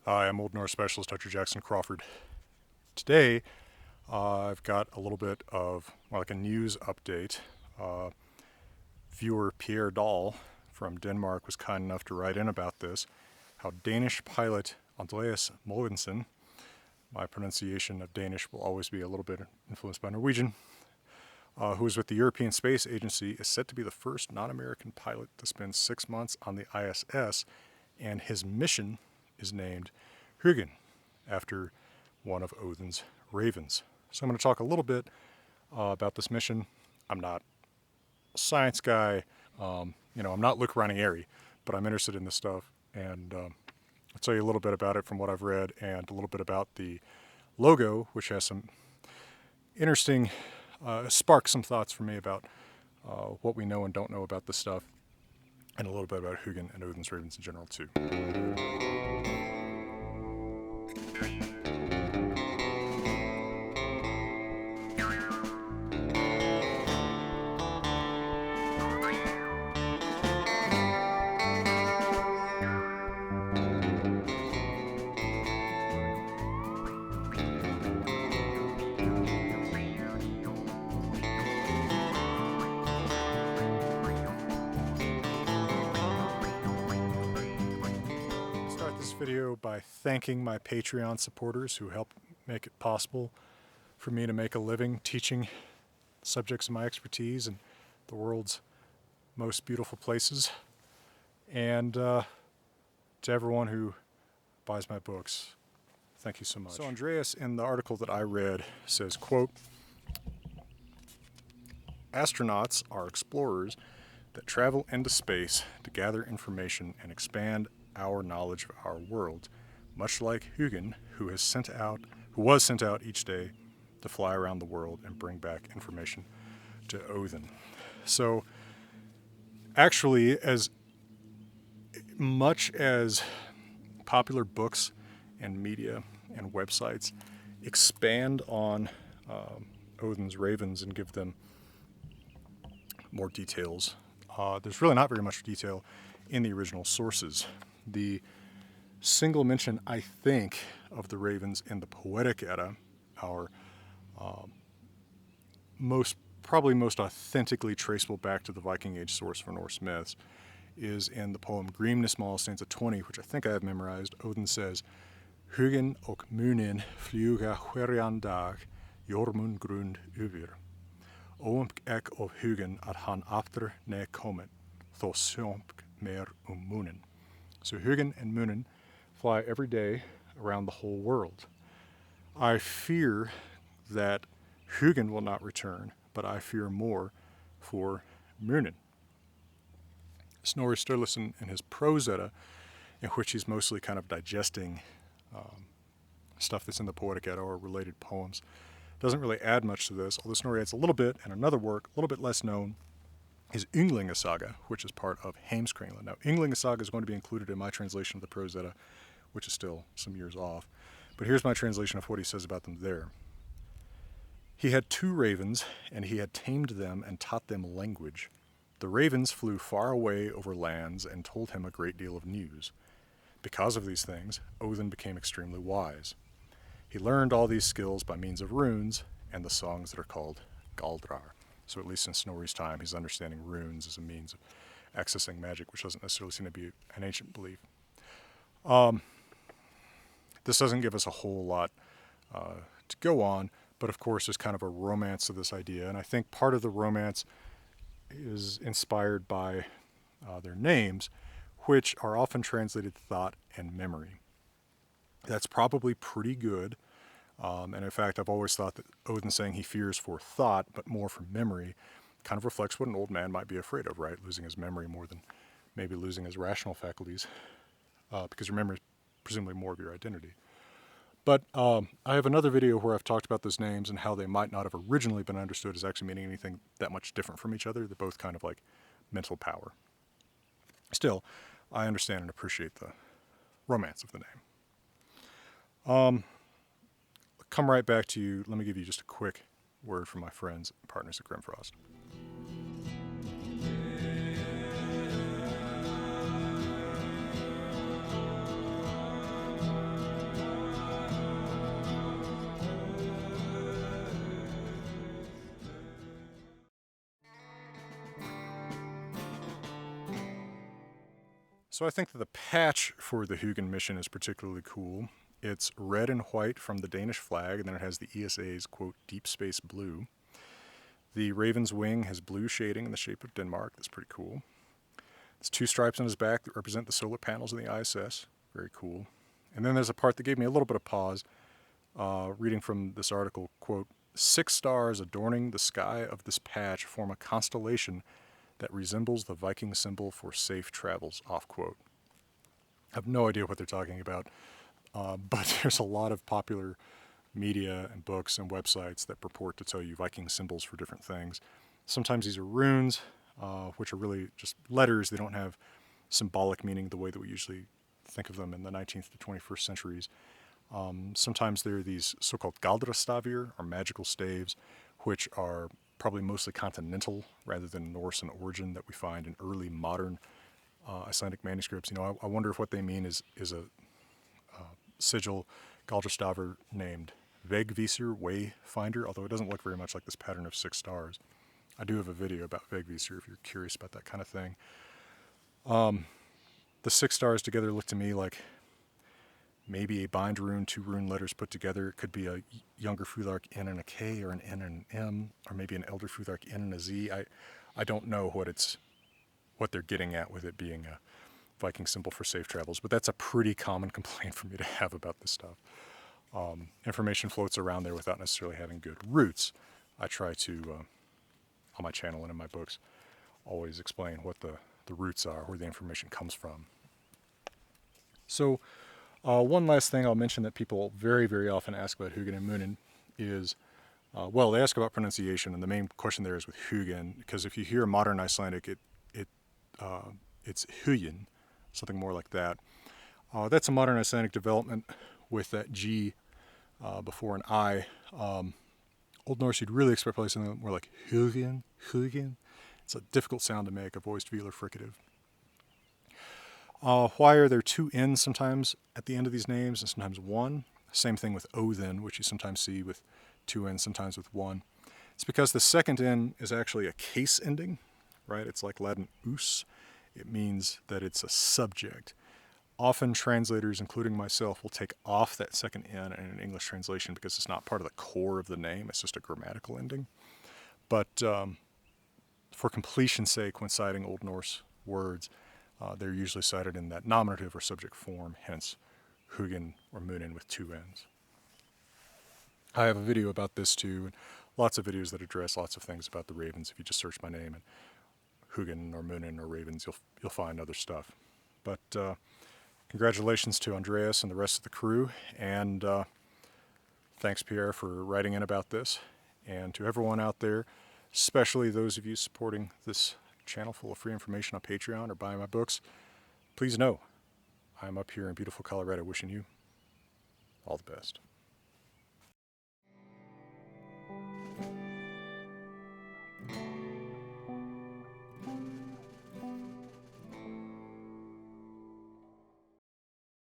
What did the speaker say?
Hi, I'm Old Norse Specialist Dr. Jackson Crawford. Today, I've got a little bit of like a news update. Viewer Pierre Dahl from Denmark was kind enough to write in about this, how Danish pilot Andreas Mogensen, my pronunciation of Danish will always be a little bit influenced by Norwegian, who is with the European Space Agency, is set to be the first non-American pilot to spend 6 months on the ISS, and his mission is named Hugin, after one of Odin's Ravens. So I'm going to talk a little bit about this mission. I'm not a science guy, I'm not Luke Ranieri, but I'm interested in this stuff, and I'll tell you a little bit about it from what I've read, and a little bit about the logo, which has some interesting, sparks some thoughts for me about what we know and don't know about this stuff, and a little bit about Hugin and Odins Ravens in general too. Video by thanking my Patreon supporters who help make it possible for me to make a living teaching subjects of my expertise in the world's most beautiful places, and to everyone who buys my books, thank you so much. So Andreas, in the article that I read, says, quote, "Astronauts are explorers that travel into space to gather information and expand our knowledge of our world, much like Hugin, who was sent out each day to fly around the world and bring back information to Odin." So actually, as much as popular books and media and websites expand on Odin's Ravens and give them more details, there's really not very much detail in the original sources. The single mention, I think, of the Ravens in the Poetic Edda, our probably most authentically traceable back to the Viking Age source for Norse myths, is in the poem Grimnismal, stanza 20, which I think I have memorized. Odin says, "Hugin och munin flyga hverjan dag, jormun grund över. Omk ek of Hugin att han after ne komet, tho sjomk mer munin." So Hugin and Munin fly every day around the whole world. I fear that Hugin will not return, but I fear more for Munin. Snorri Sturluson, in his prose Edda, in which he's mostly kind of digesting stuff that's in the Poetic Edda or related poems, doesn't really add much to this, although Snorri adds a little bit, and another work, a little bit less known, is Ynglinga Saga, which is part of Heimskringla. Now, Ynglinga Saga is going to be included in my translation of the Prose Edda, which is still some years off. But here's my translation of what he says about them there. "He had 2 ravens, and he had tamed them and taught them language. The ravens flew far away over lands and told him a great deal of news. Because of these things, Odin became extremely wise. He learned all these skills by means of runes and the songs that are called Galdrar." So at least in Snorri's time, he's understanding runes as a means of accessing magic, which doesn't necessarily seem to be an ancient belief. This doesn't give us a whole lot to go on, but of course there's kind of a romance to this idea, and I think part of the romance is inspired by their names, which are often translated thought and memory. That's probably pretty good. And in fact, I've always thought that Odin saying he fears for thought, but more for memory, kind of reflects what an old man might be afraid of, right? Losing his memory more than maybe losing his rational faculties, because your memory is presumably more of your identity. But I have another video where I've talked about those names and how they might not have originally been understood as actually meaning anything that much different from each other. They're both kind of like mental power. Still, I understand and appreciate the romance of the name. Come right back to you. Let me give you just a quick word from my friends and partners at Grimfrost. So I think that the patch for the Hugin mission is particularly cool. It's red and white from the Danish flag, and then it has the ESA's, quote, deep space blue. The Raven's wing has blue shading in the shape of Denmark. That's pretty cool. There's 2 stripes on his back that represent the solar panels of the ISS. Very cool. And then there's a part that gave me a little bit of pause. Reading from this article, quote, 6 stars adorning the sky of this patch form a constellation that resembles the Viking symbol for safe travels, off quote. I have no idea what they're talking about, but there's a lot of popular media and books and websites that purport to tell you Viking symbols for different things. Sometimes these are runes, which are really just letters. They don't have symbolic meaning the way that we usually think of them in the 19th to 21st centuries. Sometimes there are these so-called galdrastafir, or magical staves, which are probably mostly continental rather than Norse in origin that we find in early modern Icelandic manuscripts. You know, I wonder if what they mean is a sigil galdrastafir named Vegvisir, Wayfinder, although it doesn't look very much like this pattern of 6 stars. I do have a video about Vegvisir if you're curious about that kind of thing. The 6 stars together look to me like maybe a bind rune, 2 rune letters put together. It could be a younger Futhark N and a K, or an N and an M, or maybe an elder Futhark N and a Z. I don't know what they're getting at with it being a Viking symbol for safe travels, but that's a pretty common complaint for me to have about this stuff. Information floats around there without necessarily having good roots. I try to, on my channel and in my books, always explain what the roots are, where the information comes from. So, one last thing I'll mention that people very, very often ask about Hugin and Munin is, well, they ask about pronunciation, and the main question there is with Hugin, because if you hear modern Icelandic, it's Huginn, something more like that. That's a modern Icelandic development with that G before an I. Old Norse, you'd really expect probably something more like Hugin, Hugin. It's a difficult sound to make, a voiced velar fricative. Why are there 2 N's sometimes at the end of these names and sometimes 1? Same thing with Odin, which you sometimes see with 2 N's, sometimes with 1. It's because the second N is actually a case ending, right? It's like Latin us. It means that it's a subject. Often translators, including myself, will take off that second N in an English translation because it's not part of the core of the name. It's just a grammatical ending. But for completion's sake, when citing Old Norse words, they're usually cited in that nominative or subject form, hence Hugin or Munin with 2 N's. I have a video about this too, and lots of videos that address lots of things about the Ravens. If you just search my name and Hugin or Munin or Ravens, you'll find other stuff. But congratulations to Andreas and the rest of the crew, and thanks, Pierre, for writing in about this. And to everyone out there, especially those of you supporting this channel full of free information on Patreon or buying my books, please know I'm up here in beautiful Colorado wishing you all the best.